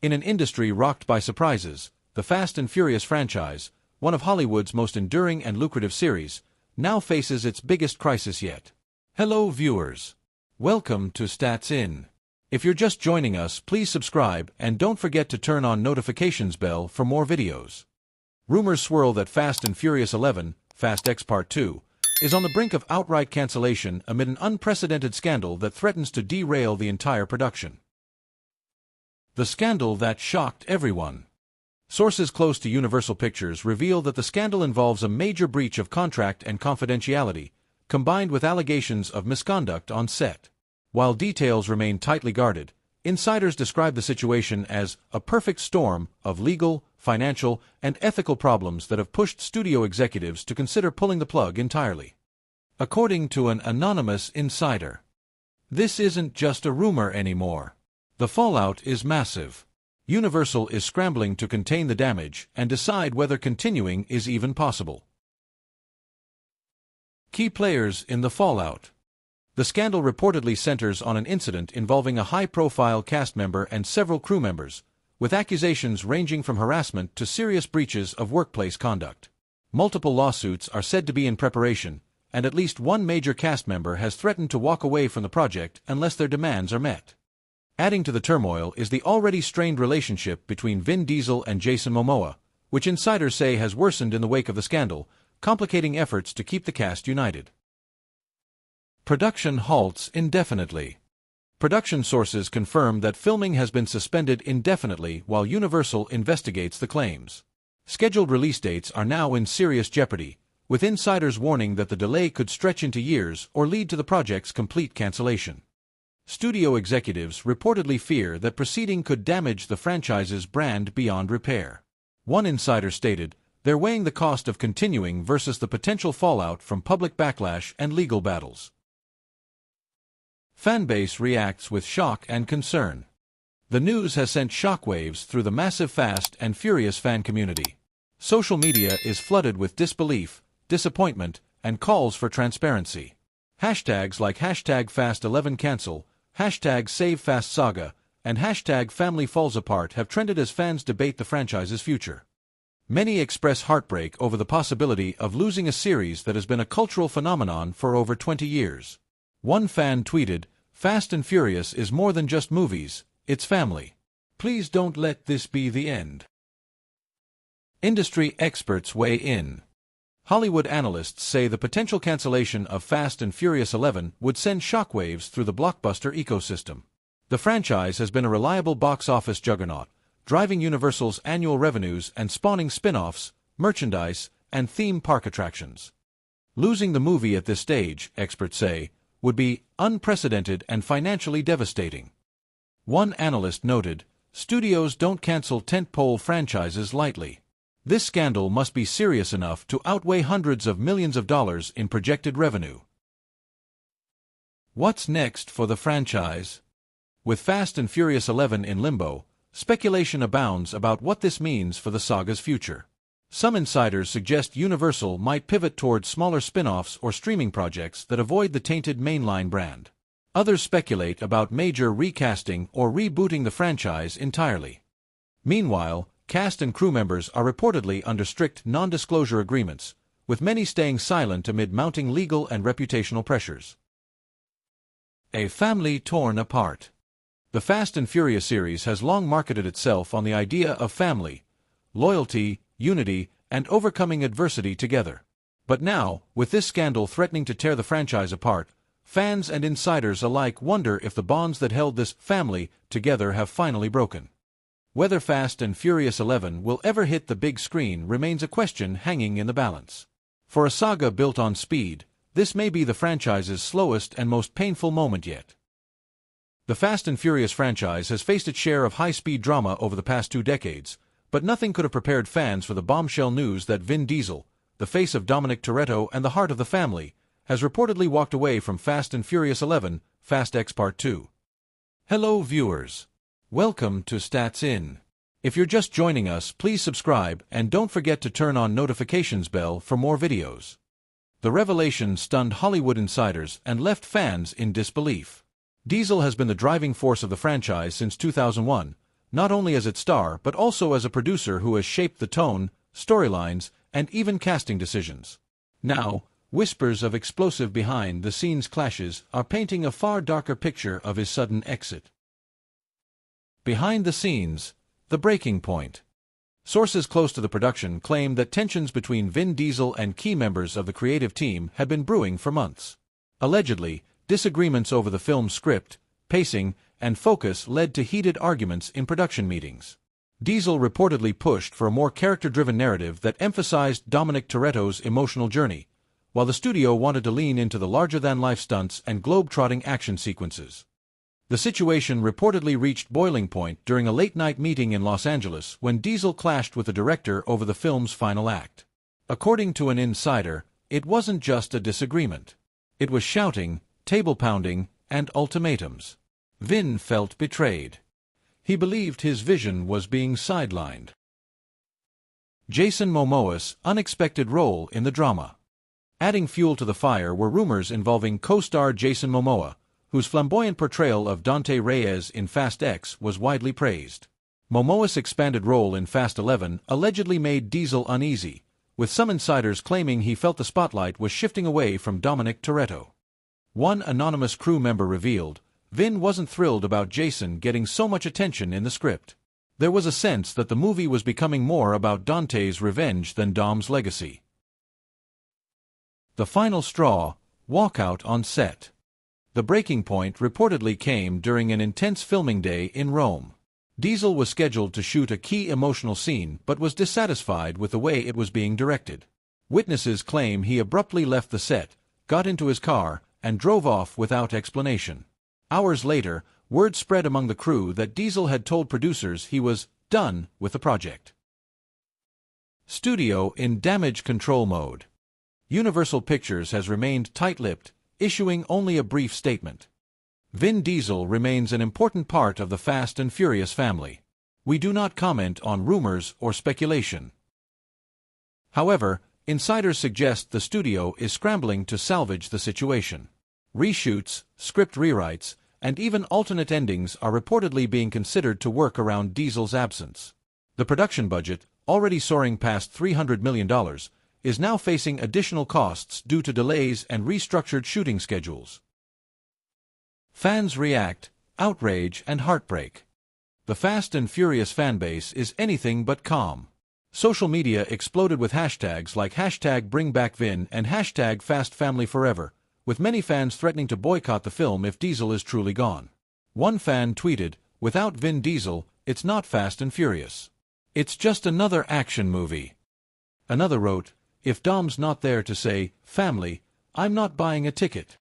In an industry rocked by surprises, the Fast and Furious franchise, one of Hollywood's most enduring and lucrative series, now faces its biggest crisis yet. Hello viewers. Welcome to Stats In. If you're just joining us, please subscribe and don't forget to turn on notifications bell for more videos. Rumors swirl that Fast and Furious 11, Fast X Part 2, is on the brink of outright cancellation amid an unprecedented scandal that threatens to derail the entire production. The scandal that shocked everyone. Sources close to Universal Pictures reveal that the scandal involves a major breach of contract and confidentiality, combined with allegations of misconduct on set. While details remain tightly guarded, insiders describe the situation as a perfect storm of legal, financial, and ethical problems that have pushed studio executives to consider pulling the plug entirely. According to an anonymous insider, this isn't just a rumor anymore. The fallout is massive. Universal is scrambling to contain the damage and decide whether continuing is even possible. Key players in the fallout. The scandal reportedly centers on an incident involving a high-profile cast member and several crew members, with accusations ranging from harassment to serious breaches of workplace conduct. Multiple lawsuits are said to be in preparation, and at least one major cast member has threatened to walk away from the project unless their demands are met. Adding to the turmoil is the already strained relationship between Vin Diesel and Jason Momoa, which insiders say has worsened in the wake of the scandal, complicating efforts to keep the cast united. Production halts indefinitely. Production sources confirm that filming has been suspended indefinitely while Universal investigates the claims. Scheduled release dates are now in serious jeopardy, with insiders warning that the delay could stretch into years or lead to the project's complete cancellation. Studio executives reportedly fear that proceeding could damage the franchise's brand beyond repair. One insider stated, "They're weighing the cost of continuing versus the potential fallout from public backlash and legal battles." Fanbase reacts with shock and concern. The news has sent shockwaves through the massive Fast and Furious fan community. Social media is flooded with disbelief, disappointment, and calls for transparency. Hashtags like #Fast11Cancel, #SaveFastSaga, and #FamilyFallsApart have trended as fans debate the franchise's future. Many express heartbreak over the possibility of losing a series that has been a cultural phenomenon for over 20 years. One fan tweeted, "Fast and Furious is more than just movies, it's family. Please don't let this be the end." Industry experts weigh in. Hollywood analysts say the potential cancellation of Fast and Furious 11 would send shockwaves through the blockbuster ecosystem. The franchise has been a reliable box office juggernaut, driving Universal's annual revenues and spawning spin-offs, merchandise, and theme park attractions. Losing the movie at this stage, experts say, would be unprecedented and financially devastating. One analyst noted, "Studios don't cancel tentpole franchises lightly. This scandal must be serious enough to outweigh hundreds of millions of dollars in projected revenue." What's next for the franchise? With Fast and Furious 11 in limbo, speculation abounds about what this means for the saga's future. Some insiders suggest Universal might pivot towards smaller spin-offs or streaming projects that avoid the tainted mainline brand. Others speculate about major recasting or rebooting the franchise entirely. Meanwhile, cast and crew members are reportedly under strict non-disclosure agreements, with many staying silent amid mounting legal and reputational pressures. A family torn apart. The Fast and Furious series has long marketed itself on the idea of family, loyalty, unity, and overcoming adversity together. But now, with this scandal threatening to tear the franchise apart, fans and insiders alike wonder if the bonds that held this family together have finally broken. Whether Fast and Furious 11 will ever hit the big screen remains a question hanging in the balance. For a saga built on speed, this may be the franchise's slowest and most painful moment yet. The Fast and Furious franchise has faced its share of high-speed drama over the past 2 decades, but nothing could have prepared fans for the bombshell news that Vin Diesel, the face of Dominic Toretto and the heart of the family, has reportedly walked away from Fast and Furious 11, Fast X Part 2. Hello viewers. Welcome to Stats In. If you're just joining us, please subscribe and don't forget to turn on notifications bell for more videos. The revelation stunned Hollywood insiders and left fans in disbelief. Diesel has been the driving force of the franchise since 2001, not only as its star but also as a producer who has shaped the tone, storylines, and even casting decisions. Now, whispers of explosive behind-the-scenes clashes are painting a far darker picture of his sudden exit. Behind the scenes, the breaking point. Sources close to the production claim that tensions between Vin Diesel and key members of the creative team had been brewing for months. Allegedly, disagreements over the film's script, pacing, and focus led to heated arguments in production meetings. Diesel reportedly pushed for a more character-driven narrative that emphasized Dominic Toretto's emotional journey, while the studio wanted to lean into the larger-than-life stunts and globe-trotting action sequences. The situation reportedly reached boiling point during a late-night meeting in Los Angeles when Diesel clashed with the director over the film's final act. According to an insider, it wasn't just a disagreement. It was shouting, table-pounding, and ultimatums. Vin felt betrayed. He believed his vision was being sidelined. Jason Momoa's unexpected role in the drama. Adding fuel to the fire were rumors involving co-star Jason Momoa, whose flamboyant portrayal of Dante Reyes in Fast X was widely praised. Momoa's expanded role in Fast 11 allegedly made Diesel uneasy, with some insiders claiming he felt the spotlight was shifting away from Dominic Toretto. One anonymous crew member revealed, Vin wasn't thrilled about Jason getting so much attention in the script. There was a sense that the movie was becoming more about Dante's revenge than Dom's legacy. The final straw, walkout on set. The breaking point reportedly came during an intense filming day in Rome. Diesel was scheduled to shoot a key emotional scene but was dissatisfied with the way it was being directed. Witnesses claim he abruptly left the set, got into his car, and drove off without explanation. Hours later, word spread among the crew that Diesel had told producers he was done with the project. Studio in damage control mode. Universal Pictures has remained tight-lipped, issuing only a brief statement. Vin Diesel remains an important part of the Fast and Furious family. We do not comment on rumors or speculation. However, insiders suggest the studio is scrambling to salvage the situation. Reshoots, script rewrites, and even alternate endings are reportedly being considered to work around Diesel's absence. The production budget, already soaring past $300 million, is now facing additional costs due to delays and restructured shooting schedules. Fans react, outrage and heartbreak. The Fast and Furious fanbase is anything but calm. Social media exploded with hashtags like #BringBackVin and #FastFamilyForever, with many fans threatening to boycott the film if Diesel is truly gone. One fan tweeted, "Without Vin Diesel, it's not Fast and Furious. It's just another action movie." Another wrote, "If Dom's not there to say, 'Family,' I'm not buying a ticket."